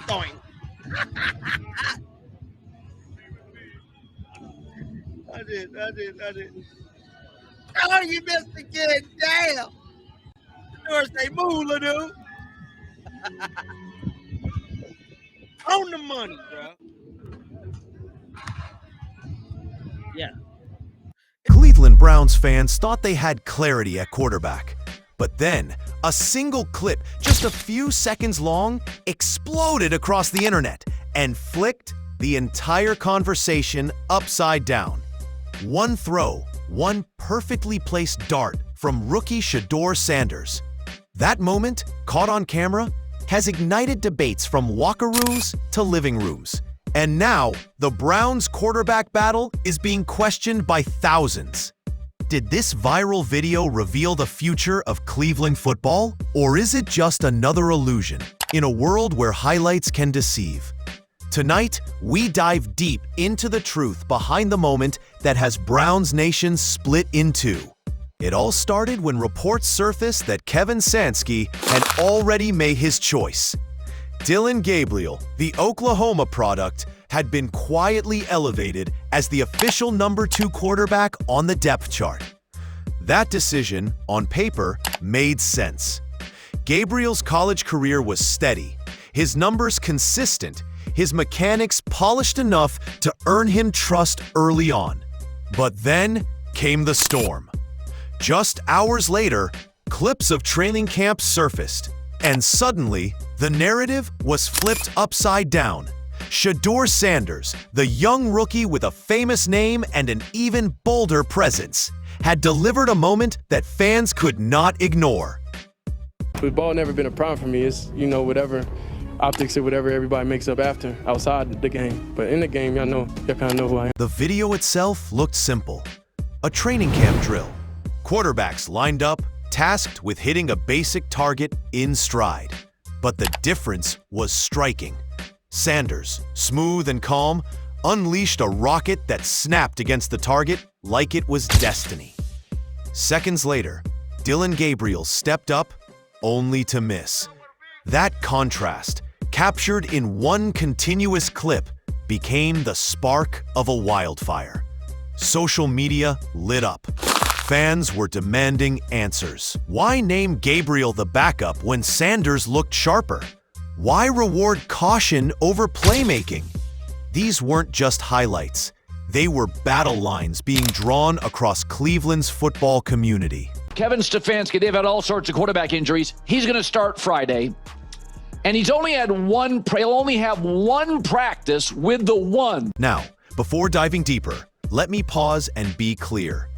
Doink. I did. Oh, you missed again. Damn. Shedeur say, move, Ladu. On the money, bro. Yeah. Cleveland Browns fans thought they had clarity at quarterback. But then, a single clip, just a few seconds long, exploded across the internet and flicked the entire conversation upside down. One throw, one perfectly placed dart from rookie Shedeur Sanders. That moment, caught on camera, has ignited debates from locker rooms to living rooms. And now, the Browns quarterback battle is being questioned by thousands. Did this viral video reveal the future of Cleveland football? Or is it just another illusion in a world where highlights can deceive? Tonight, we dive deep into the truth behind the moment that has Browns Nation split in two. It all started when reports surfaced that Kevin Sansky had already made his choice. Dillon Gabriel, the Oklahoma product, had been quietly elevated as the official number 2 quarterback on the depth chart. That decision, on paper, made sense. Gabriel's college career was steady, his numbers consistent, his mechanics polished enough to earn him trust early on. But then came the storm. Just hours later, clips of training camp surfaced, and suddenly, the narrative was flipped upside down. Shedeur Sanders, the young rookie with a famous name and an even bolder presence, had delivered a moment that fans could not ignore. Football never been a problem for me. It's, whatever optics or whatever everybody makes up after, outside the game. But in the game, y'all kind of know who I am. The video itself looked simple. A training camp drill. Quarterbacks lined up, tasked with hitting a basic target in stride. But the difference was striking. Sanders, smooth and calm, unleashed a rocket that snapped against the target like it was destiny. Seconds later, Dillon Gabriel stepped up, only to miss. That contrast, captured in one continuous clip, became the spark of a wildfire. Social media lit up. Fans were demanding answers. Why name Gabriel the backup when Sanders looked sharper? Why reward caution over playmaking? These weren't just highlights. They were battle lines being drawn across Cleveland's football community. Kevin Stefanski, they've had all sorts of quarterback injuries. He's going to start Friday. And he'll only have one practice with the one. Now, before diving deeper, let me pause and be clear.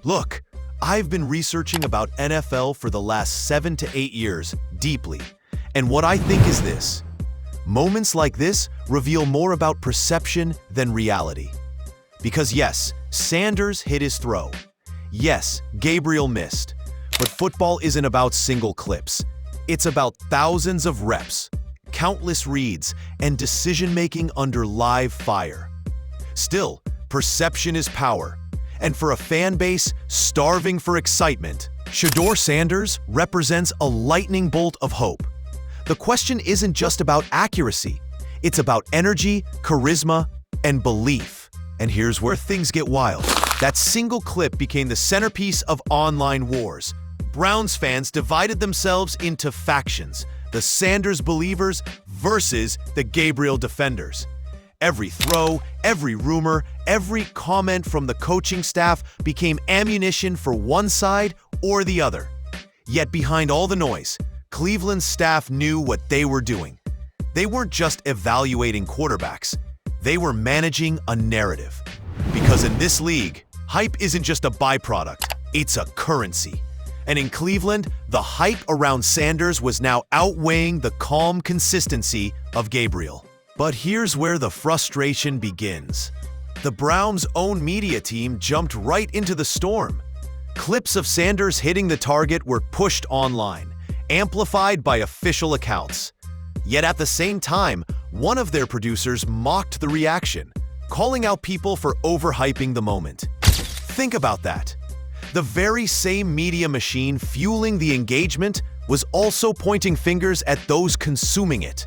Look, I've been researching about NFL for the last 7 to 8 years deeply. And what I think is this: moments like this reveal more about perception than reality. Because yes, Sanders hit his throw. Yes, Gabriel missed. But football isn't about single clips. It's about thousands of reps, countless reads, and decision-making under live fire. Still, perception is power. And for a fan base starving for excitement, Shedeur Sanders represents a lightning bolt of hope. The question isn't just about accuracy. It's about energy, charisma, and belief. And here's where things get wild. That single clip became the centerpiece of online wars. Browns fans divided themselves into factions, the Sanders believers versus the Gabriel defenders. Every throw, every rumor, every comment from the coaching staff became ammunition for one side or the other. Yet behind all the noise, Cleveland's staff knew what they were doing. They weren't just evaluating quarterbacks. They were managing a narrative. Because in this league, hype isn't just a byproduct, it's a currency. And in Cleveland, the hype around Sanders was now outweighing the calm consistency of Gabriel. But here's where the frustration begins. The Browns' own media team jumped right into the storm. Clips of Sanders hitting the target were pushed online, amplified by official accounts. Yet at the same time, one of their producers mocked the reaction, calling out people for overhyping the moment. Think about that. The very same media machine fueling the engagement was also pointing fingers at those consuming it.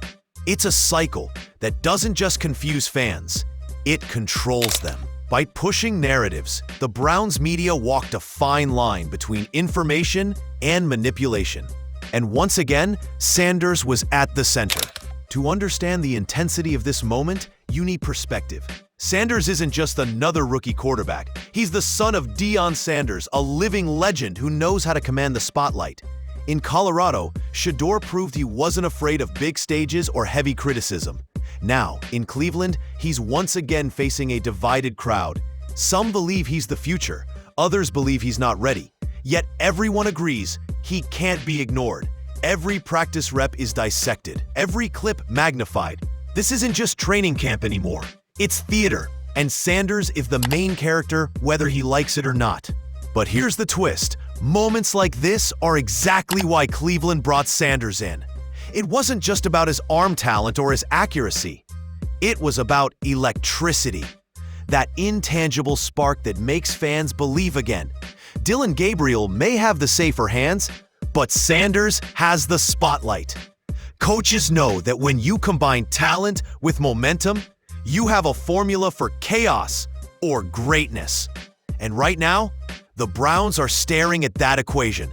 It's a cycle that doesn't just confuse fans, it controls them. By pushing narratives, the Browns media walked a fine line between information and manipulation. And once again, Sanders was at the center. To understand the intensity of this moment, you need perspective. Sanders isn't just another rookie quarterback. He's the son of DILLION Sanders, a living legend who knows how to command the spotlight. In Colorado, Shedeur proved he wasn't afraid of big stages or heavy criticism. Now, in Cleveland, he's once again facing a divided crowd. Some believe he's the future, others believe he's not ready. Yet everyone agrees he can't be ignored. Every practice rep is dissected, every clip magnified. This isn't just training camp anymore. It's theater, and Sanders is the main character whether he likes it or not. But here's the twist. Moments like this are exactly why Cleveland brought Sanders in. It wasn't just about his arm talent or his accuracy. It was about electricity. That intangible spark that makes fans believe again. Dillon Gabriel may have the safer hands, but Sanders has the spotlight. Coaches know that when you combine talent with momentum, you have a formula for chaos or greatness. And right now, the Browns are staring at that equation.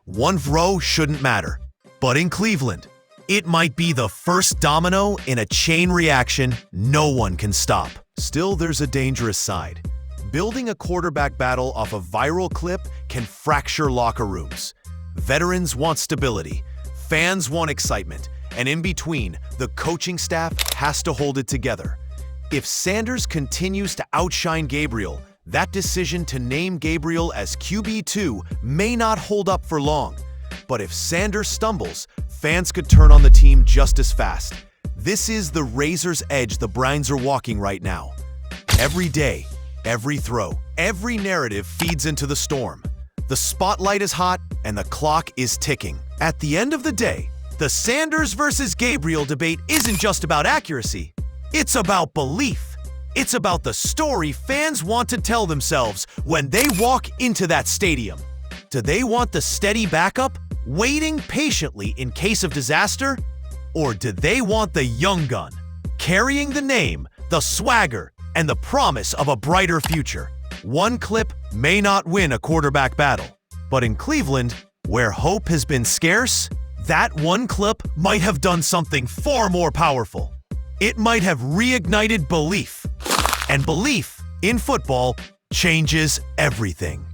One throw shouldn't matter. But in Cleveland, it might be the first domino in a chain reaction no one can stop. Still, there's a dangerous side. Building a quarterback battle off a viral clip can fracture locker rooms. Veterans want stability, fans want excitement, and in between, the coaching staff has to hold it together. If Sanders continues to outshine Gabriel, that decision to name Gabriel as QB2 may not hold up for long. But if Sanders stumbles, fans could turn on the team just as fast. This is the razor's edge the Browns are walking right now. Every day, every throw, every narrative feeds into the storm. The spotlight is hot and the clock is ticking. At the end of the day, the Sanders versus Gabriel debate isn't just about accuracy. It's about belief. It's about the story fans want to tell themselves when they walk into that stadium. Do they want the steady backup, waiting patiently in case of disaster? Or do they want the young gun, carrying the name, the swagger, and the promise of a brighter future? One clip may not win a quarterback battle, but in Cleveland, where hope has been scarce, that one clip might have done something far more powerful. It might have reignited belief. And belief in football changes everything.